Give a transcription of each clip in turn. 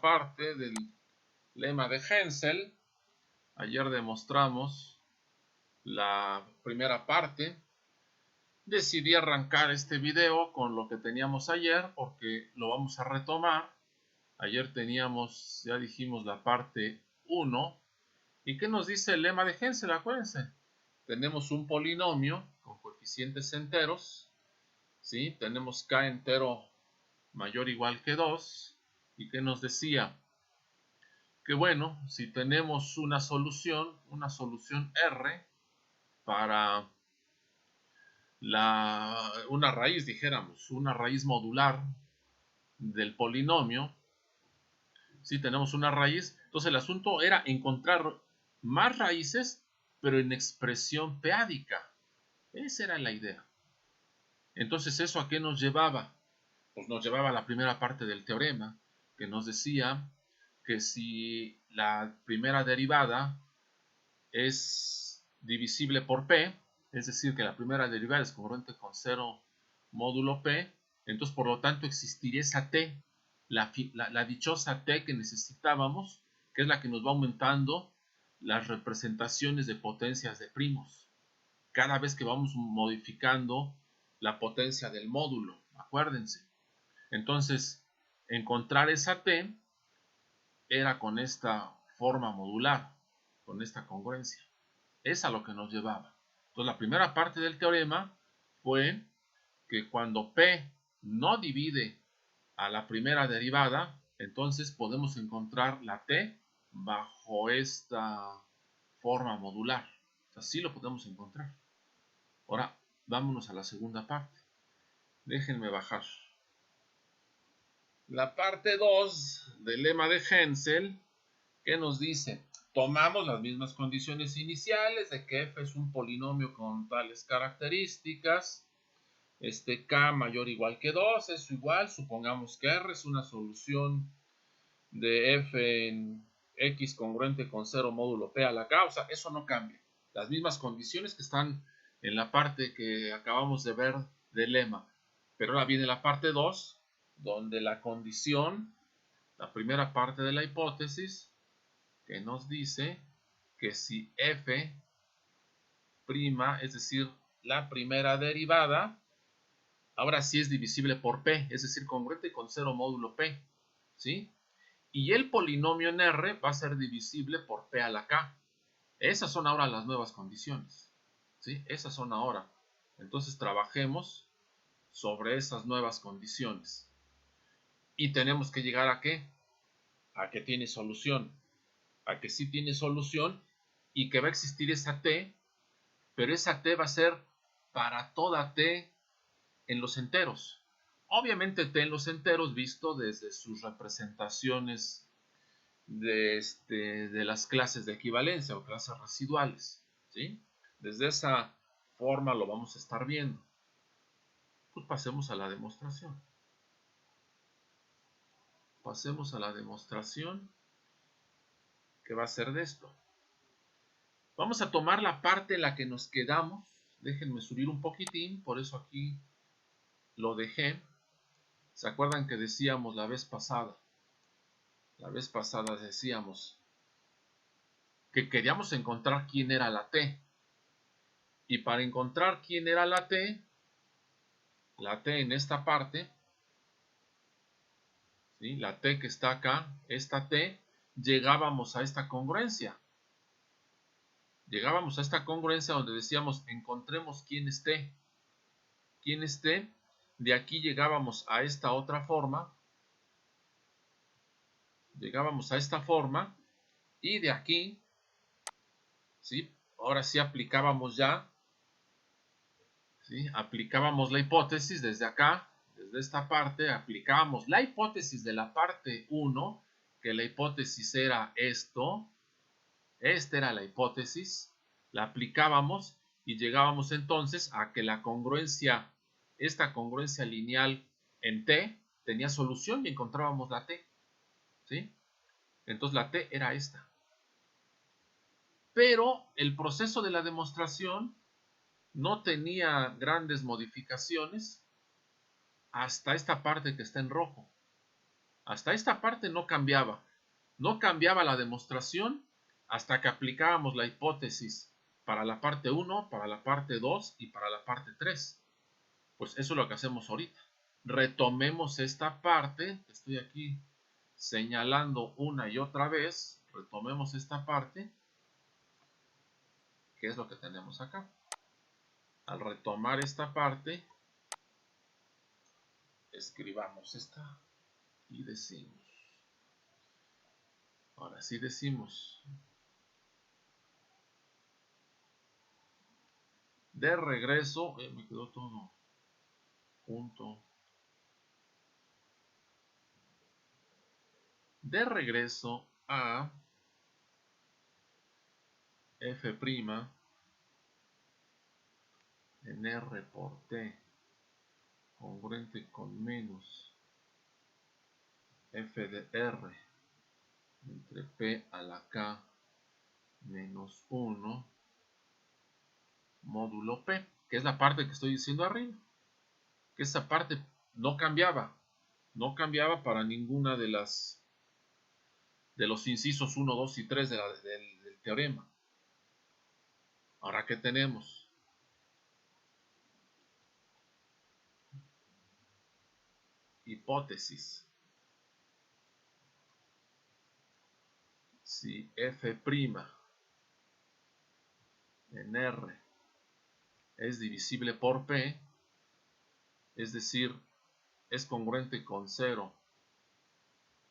parte del lema de Hensel. Ayer demostramos la primera parte. Decidí arrancar este video con lo que teníamos ayer porque lo vamos a retomar. Ayer teníamos, ya dijimos, la parte 1. ¿Y qué nos dice el lema de Hensel? Acuérdense. Tenemos un polinomio con coeficientes enteros. ¿Sí? Tenemos k entero mayor o igual que 2. ¿Y qué nos decía? Que bueno, si tenemos una solución R para una raíz, dijéramos, una raíz modular del polinomio, si tenemos una raíz, entonces el asunto era encontrar más raíces, pero en expresión p-ádica. Esa era la idea. Entonces, ¿eso a qué nos llevaba? Pues nos llevaba a la primera parte del teorema, que nos decía que si la primera derivada es divisible por p, es decir, que la primera derivada es congruente con 0 módulo p, entonces por lo tanto existiría esa t, la dichosa t que necesitábamos, que es la que nos va aumentando las representaciones de potencias de primos, cada vez que vamos modificando la potencia del módulo, acuérdense. Entonces, encontrar esa t era con esta forma modular, con esta congruencia. Es a lo que nos llevaba. Entonces, la primera parte del teorema fue que cuando p no divide a la primera derivada, entonces podemos encontrar la t bajo esta forma modular. Así lo podemos encontrar. Ahora, vámonos a la segunda parte. Déjenme bajar. La parte 2 del lema de Hensel, ¿qué nos dice? Tomamos las mismas condiciones iniciales de que f es un polinomio con tales características. K mayor o igual que 2, eso igual, supongamos que R es una solución de f en x congruente con 0 módulo p a la k, o sea, eso no cambia. Las mismas condiciones que están en la parte que acabamos de ver del lema. Pero ahora viene la parte 2, donde la condición, la primera parte de la hipótesis, que nos dice que si f', es decir, la primera derivada, ahora sí es divisible por p, es decir, congruente con 0 módulo p, ¿sí? Y el polinomio en R va a ser divisible por p a la k. Esas son ahora las nuevas condiciones, ¿sí? Esas son ahora. Entonces trabajemos sobre esas nuevas condiciones. Y tenemos que llegar a ¿qué? A que tiene solución. A que sí tiene solución y que va a existir esa t, pero esa t va a ser para toda t en los enteros. Obviamente t en los enteros visto desde sus representaciones de las clases de equivalencia o clases residuales, ¿sí? Desde esa forma lo vamos a estar viendo. Pues pasemos a la demostración. Pasemos a la demostración que va a ser de esto. Vamos a tomar la parte en la que nos quedamos. Déjenme subir un poquitín, por eso aquí lo dejé. ¿Se acuerdan que decíamos la vez pasada? La vez pasada decíamos que queríamos encontrar quién era la t. Y para encontrar quién era la t en esta parte, ¿sí? La t que está acá, esta t, llegábamos a esta congruencia. Llegábamos a esta congruencia donde decíamos, encontremos quién es t. Quién es t. De aquí llegábamos a esta otra forma. Llegábamos a esta forma. Y de aquí, ¿sí? Ahora sí aplicábamos ya, ¿sí? Aplicábamos la hipótesis desde acá, desde esta parte, aplicábamos la hipótesis de la parte 1, que la hipótesis era esto, esta era la hipótesis, la aplicábamos y llegábamos entonces a que la congruencia, esta congruencia lineal en t, tenía solución y encontrábamos la t, ¿sí? Entonces la t era esta. Pero el proceso de la demostración no tenía grandes modificaciones hasta esta parte que está en rojo. Hasta esta parte no cambiaba. No cambiaba la demostración hasta que aplicábamos la hipótesis para la parte 1, para la parte 2 y para la parte 3. Pues eso es lo que hacemos ahorita. Retomemos esta parte, estoy aquí señalando una y otra vez, retomemos esta parte, que es lo que tenemos acá. Al retomar esta parte, escribamos esta y decimos, ahora sí decimos, de regreso, me quedó todo junto, de regreso a f' en R por T congruente con menos f de R entre P a la K menos 1 módulo P, que es la parte que estoy diciendo arriba, que esa parte no cambiaba para ninguna de los incisos 1, 2 y 3 del teorema. Ahora, ¿qué tenemos? Hipótesis. Si f' en R es divisible por P, es decir, es congruente con 0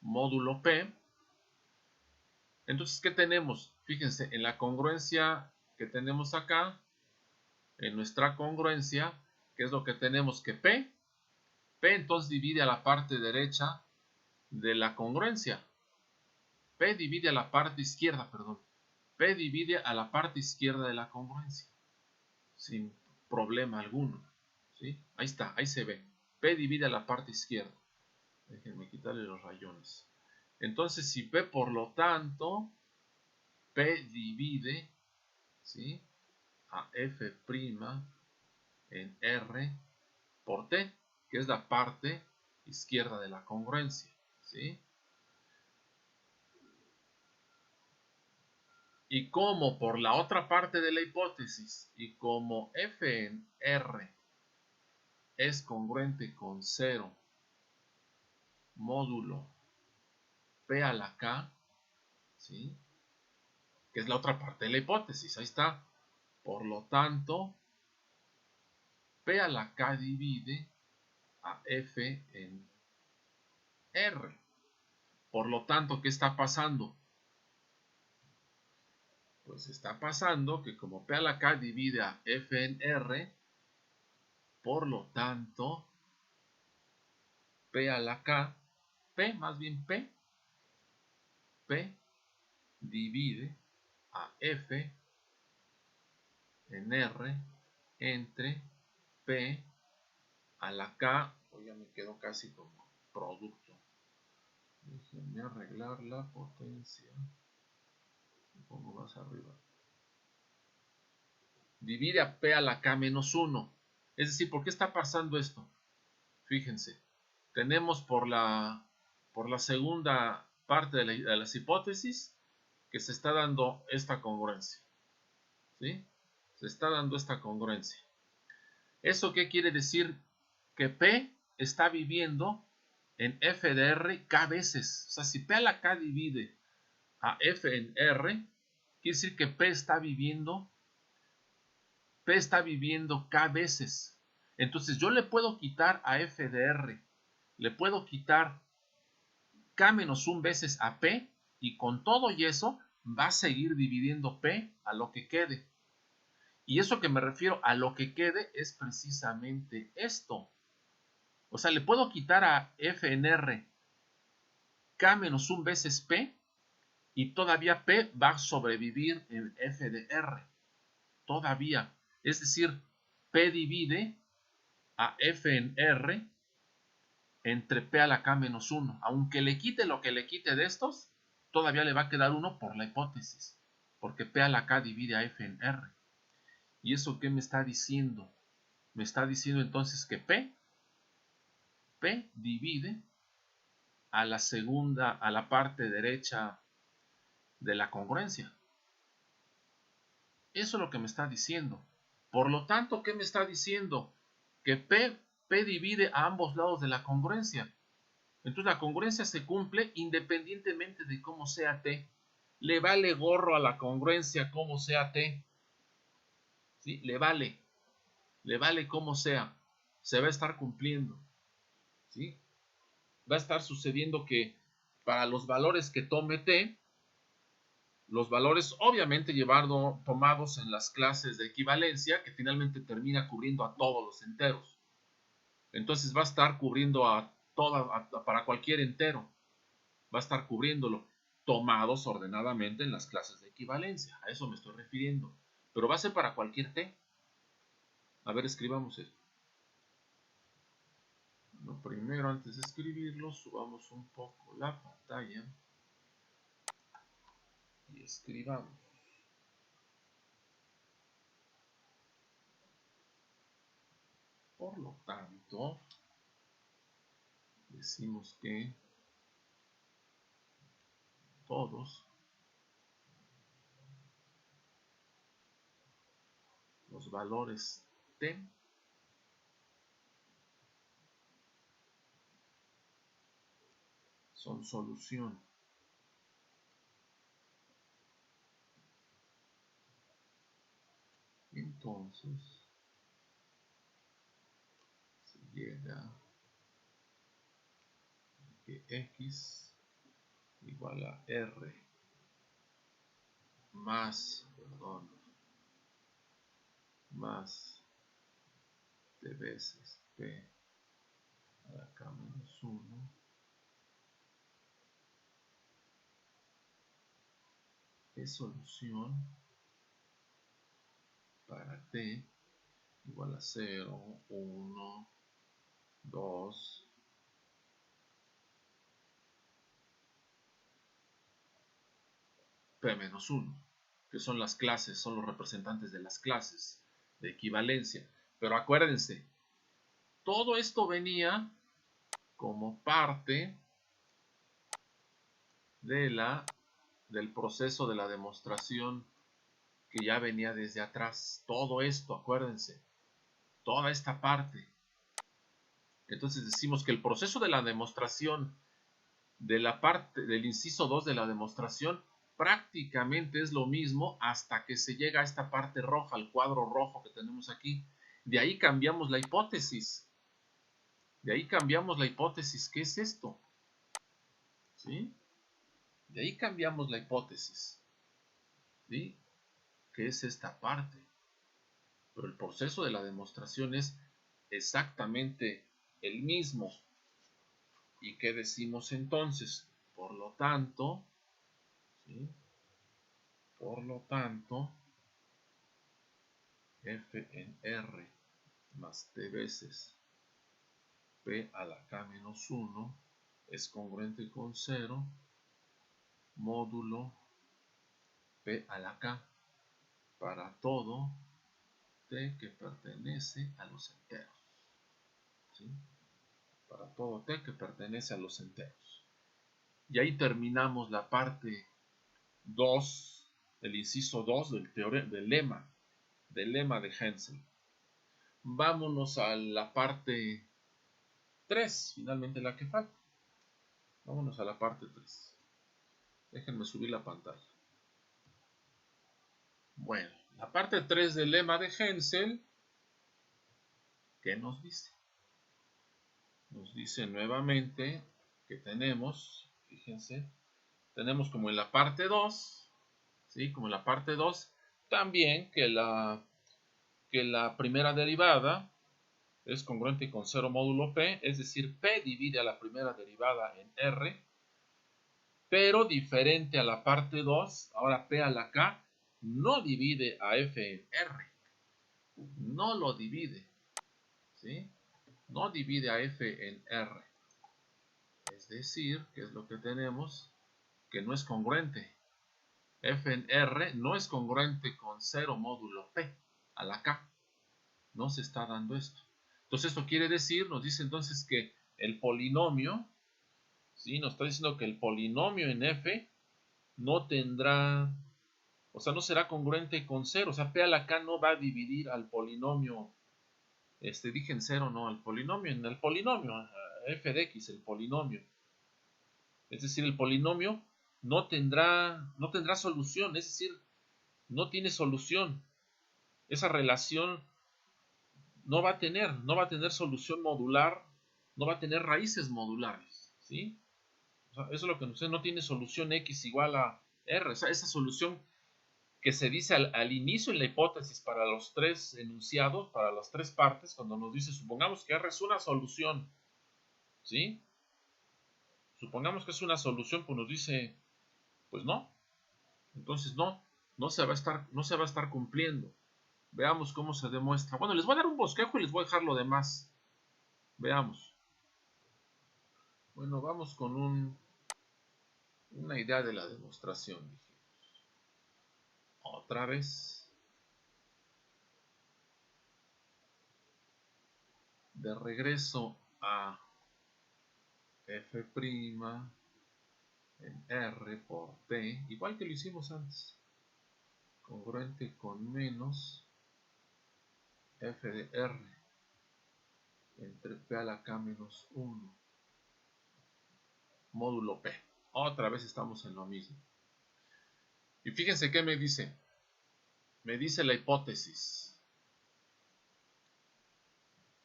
módulo P, entonces, ¿qué tenemos? Fíjense, en la congruencia que tenemos acá, en nuestra congruencia, ¿qué es lo que tenemos? Que P entonces divide a la parte derecha de la congruencia. P divide a la parte izquierda, perdón. P divide a la parte izquierda de la congruencia. Sin problema alguno. ¿Sí? Ahí está, ahí se ve. P divide a la parte izquierda. Déjenme quitarle los rayones. Entonces, si P, por lo tanto, P divide, ¿sí?, a f' en R por T, que es la parte izquierda de la congruencia, ¿sí? Y como por la otra parte de la hipótesis, y como f en R es congruente con 0 módulo P a la K, ¿sí?, que es la otra parte de la hipótesis, ahí está. Por lo tanto, P a la K divide a F en R. Por lo tanto, ¿qué está pasando? Pues está pasando que como P a la K divide a F en R, por lo tanto, P a la K, más bien P divide a F en R entre P a la K, o ya me quedó casi como producto. Déjenme arreglar la potencia. Un poco más arriba. Divide a P a la K menos 1. Es decir, ¿por qué está pasando esto? Fíjense, tenemos por la segunda parte de las hipótesis que se está dando esta congruencia. ¿Sí? Se está dando esta congruencia. ¿Eso qué quiere decir? Que P está viviendo en F de R K veces. O sea, si P a la K divide a F en R, quiere decir que P está viviendo K veces. Entonces yo le puedo quitar a F de R, le puedo quitar K menos 1 veces a P, y con todo y eso va a seguir dividiendo P a lo que quede. Y eso que me refiero a lo que quede es precisamente esto. O sea, le puedo quitar a F en R K menos 1 veces P, y todavía P va a sobrevivir en F de R. Todavía. Es decir, P divide a F en R entre P a la K menos 1. Aunque le quite lo que le quite de estos, todavía le va a quedar 1 por la hipótesis. Porque P a la K divide a F en R. ¿Y eso qué me está diciendo? Me está diciendo entonces que P divide a la segunda, a la parte derecha de la congruencia. Eso es lo que me está diciendo. Por lo tanto, ¿qué me está diciendo? Que P divide a ambos lados de la congruencia. Entonces la congruencia se cumple independientemente de cómo sea T. Le vale gorro a la congruencia cómo sea T. ¿Sí? Le vale cómo sea. Se va a estar cumpliendo. ¿Sí? Va a estar sucediendo que para los valores que tome T, los valores obviamente tomados en las clases de equivalencia, que finalmente termina cubriendo a todos los enteros. Entonces va a estar cubriendo para cualquier entero. Va a estar cubriéndolo, tomados ordenadamente en las clases de equivalencia. A eso me estoy refiriendo. Pero va a ser para cualquier T. A ver, escribamos esto. Bueno, primero, antes de escribirlo, subamos un poco la pantalla y escribamos. Por lo tanto, decimos que todos los valores T son solución. Entonces, se llega a que X igual a R más T veces P a la K menos 1 es solución para T igual a 0, 1, 2, P menos 1, que son las clases, son los representantes de las clases de equivalencia. Pero acuérdense, todo esto venía como parte del proceso de la demostración que ya venía desde atrás. Todo esto, acuérdense, toda esta parte. Entonces decimos que el proceso de la demostración de la parte del inciso 2 de la demostración prácticamente es lo mismo hasta que se llega a esta parte roja, al cuadro rojo que tenemos aquí. De ahí cambiamos la hipótesis. De ahí cambiamos la hipótesis. ¿Qué es esto? ¿Sí? De ahí cambiamos la hipótesis. ¿Sí? ¿Qué es esta parte? Pero el proceso de la demostración es exactamente el mismo. ¿Y qué decimos entonces? Por lo tanto, ¿sí? Por lo tanto, f en R más t veces p a la k menos 1 es congruente con 0 módulo p a la k para todo t que pertenece a los enteros. ¿Sí? Para todo t que pertenece a los enteros. Y ahí terminamos la parte 2, el inciso 2 del lema de Hensel. Vámonos a la parte 3, finalmente la que falta. Vámonos a la parte 3. Déjenme subir la pantalla. Bueno, la parte 3 del lema de Hensel, ¿qué nos dice? Nos dice nuevamente que tenemos, fíjense, tenemos como en la parte 2, ¿sí? Como en la parte 2, también que la primera derivada es congruente con 0 módulo P, es decir, P divide a la primera derivada en R, pero diferente a la parte 2, ahora P a la K no divide a F en R, no lo divide, ¿sí? No divide a F en R, es decir, ¿qué es lo que tenemos? Que no es congruente. F en R no es congruente con 0 módulo P a la K, no se está dando esto. Entonces esto quiere decir, nos dice entonces que el polinomio, ¿sí? Nos está diciendo que el polinomio en f no tendrá, o sea, no será congruente con 0. O sea, P a la K no va a dividir al polinomio, dije en 0, no, al polinomio, en el polinomio, f de x, el polinomio. Es decir, el polinomio no tendrá solución, es decir, no tiene solución. Esa relación no va a tener solución modular, no va a tener raíces modulares, ¿sí? O sea, eso es lo que nos dice, no tiene solución x igual a r. O sea, esa solución que se dice al inicio en la hipótesis para los tres enunciados, para las tres partes, cuando nos dice, supongamos que R es una solución, ¿sí? Supongamos que es una solución, pues nos dice, pues no. Entonces no se va a estar cumpliendo. Veamos cómo se demuestra. Bueno, les voy a dar un bosquejo y les voy a dejar lo demás. Veamos. Bueno, vamos con una idea de la demostración. Otra vez. De regreso a f' en R por P, igual que lo hicimos antes, congruente con menos f de R entre P a la K menos 1 módulo P. Otra vez estamos en lo mismo. Y fíjense qué me dice. Me dice la hipótesis.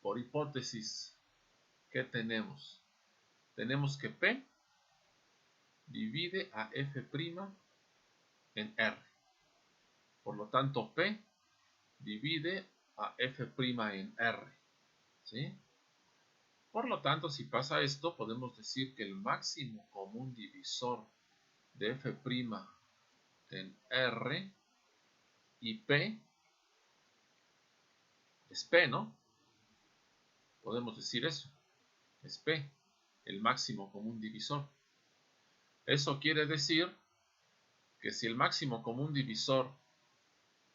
Por hipótesis, ¿qué tenemos? Tenemos que P divide a f' en R. Por lo tanto, P divide a f' en R. ¿Sí? Por lo tanto, si pasa esto, podemos decir que el máximo común divisor de f' en R y P es P, ¿no? Podemos decir eso. Es P, el máximo común divisor. Eso quiere decir que si el máximo común divisor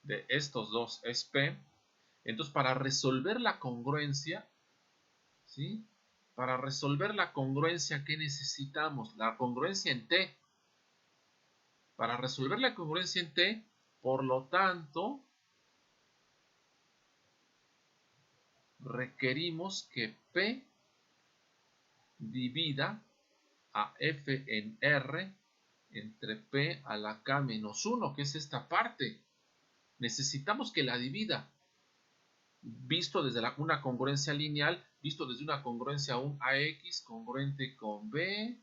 de estos dos es P, entonces para resolver la congruencia, ¿sí? Para resolver la congruencia, ¿qué necesitamos? La congruencia en T. Para resolver la congruencia en T, por lo tanto, requerimos que P divida a f en R entre P a la K menos 1, que es esta parte. Necesitamos que la divida. Visto desde una congruencia lineal, visto desde una congruencia AX congruente con B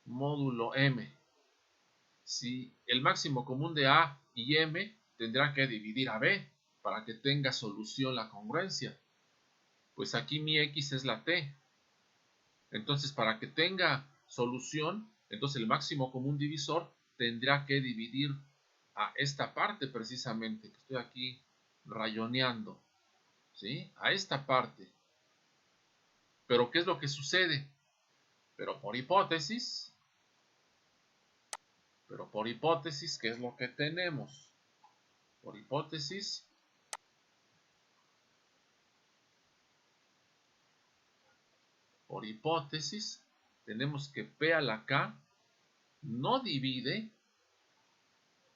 módulo M. Si el máximo común de A y M tendrá que dividir a B para que tenga solución la congruencia. Pues aquí mi X es la T. Entonces, para que tenga solución, entonces el máximo común divisor tendrá que dividir a esta parte precisamente, que estoy aquí rayoneando, ¿sí? A esta parte. Pero, ¿qué es lo que sucede? Pero por hipótesis, ¿qué es lo que tenemos? Por hipótesis, tenemos que P a la K no divide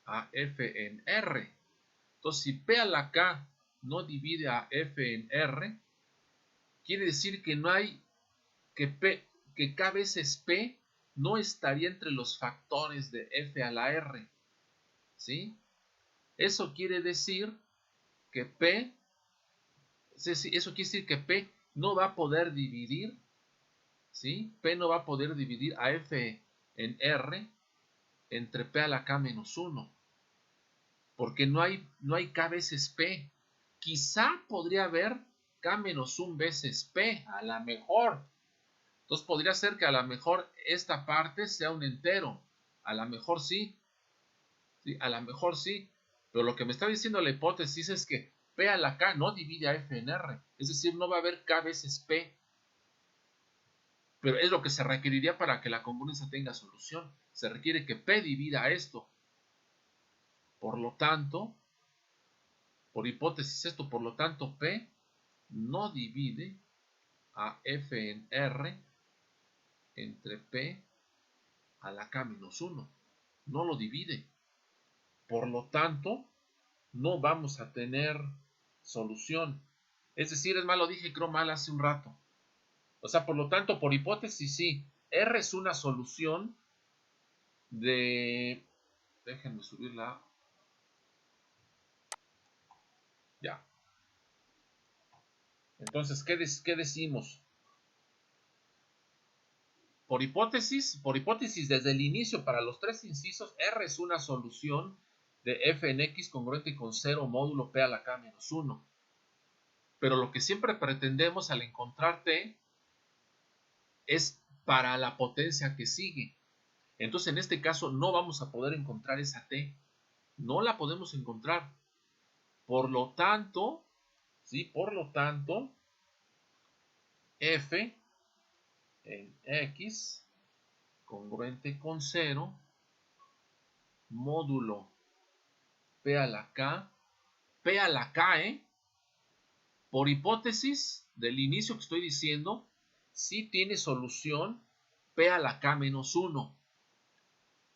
a F en R. Entonces, si P a la K no divide a F en R, quiere decir que no hay, que K veces P no estaría entre los factores de F a la R. ¿Sí? Eso quiere decir que P, no va a poder dividir, ¿sí? P no va a poder dividir a F en R entre P a la K menos 1. Porque no hay K veces P. Quizá podría haber K menos 1 veces P, a la mejor. Entonces podría ser que a lo mejor esta parte sea un entero. A lo mejor sí. ¿Sí? A lo mejor sí. Pero lo que me está diciendo la hipótesis es que P a la K no divide a F en R. Es decir, no va a haber K veces P. Pero es lo que se requeriría para que la congruencia tenga solución. Se requiere que P divida a esto. Por lo tanto, por hipótesis esto, por lo tanto, P no divide a F en R entre P a la K menos 1. No lo divide. Por lo tanto, no vamos a tener solución. Es decir, es más, lo dije creo mal hace un rato. O sea, por lo tanto, por hipótesis, sí. R es una solución de... Déjenme subirla. Ya. Entonces, ¿qué decimos? Por hipótesis, desde el inicio, para los tres incisos, R es una solución de f en x congruente con 0 módulo p a la k menos 1. Pero lo que siempre pretendemos al encontrar t es para la potencia que sigue. Entonces, en este caso, no vamos a poder encontrar esa t. No la podemos encontrar. Por lo tanto, ¿sí? Por lo tanto, f en x congruente con 0 módulo p a la k, p a la k, por hipótesis del inicio que estoy diciendo, sí tiene solución p a la k menos 1,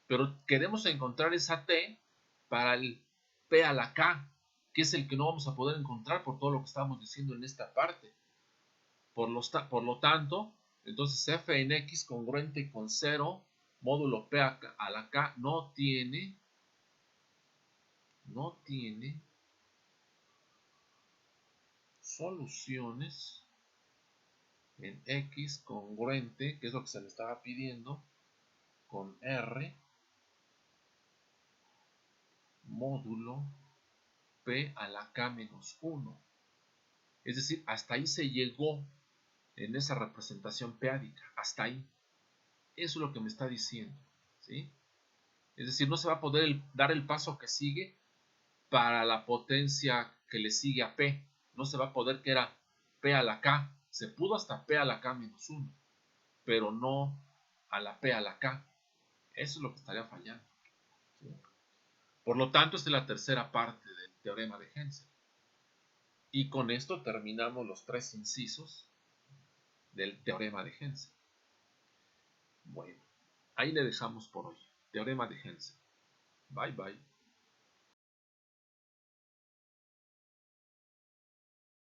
pero queremos encontrar esa t para el p a la k, que es el que no vamos a poder encontrar por todo lo que estamos diciendo en esta parte. Por lo tanto, entonces f en x congruente con 0 módulo p a la k no tiene soluciones en x congruente, que es lo que se le estaba pidiendo, con r módulo p a la k menos 1. Es decir, hasta ahí se llegó en esa representación p-ádica, hasta ahí. Eso es lo que me está diciendo, ¿sí? Es decir, no se va a poder dar el paso que sigue para la potencia que le sigue a p. No se va a poder, que era p a la k. Se pudo hasta p a la k menos 1, pero no a la p a la k. Eso es lo que estaría fallando, ¿sí? Por lo tanto, esta es la tercera parte del teorema de Hensel. Y con esto terminamos los tres incisos del teorema de Hensel. Bueno, ahí le dejamos por hoy. Teorema de Hensel. Bye bye.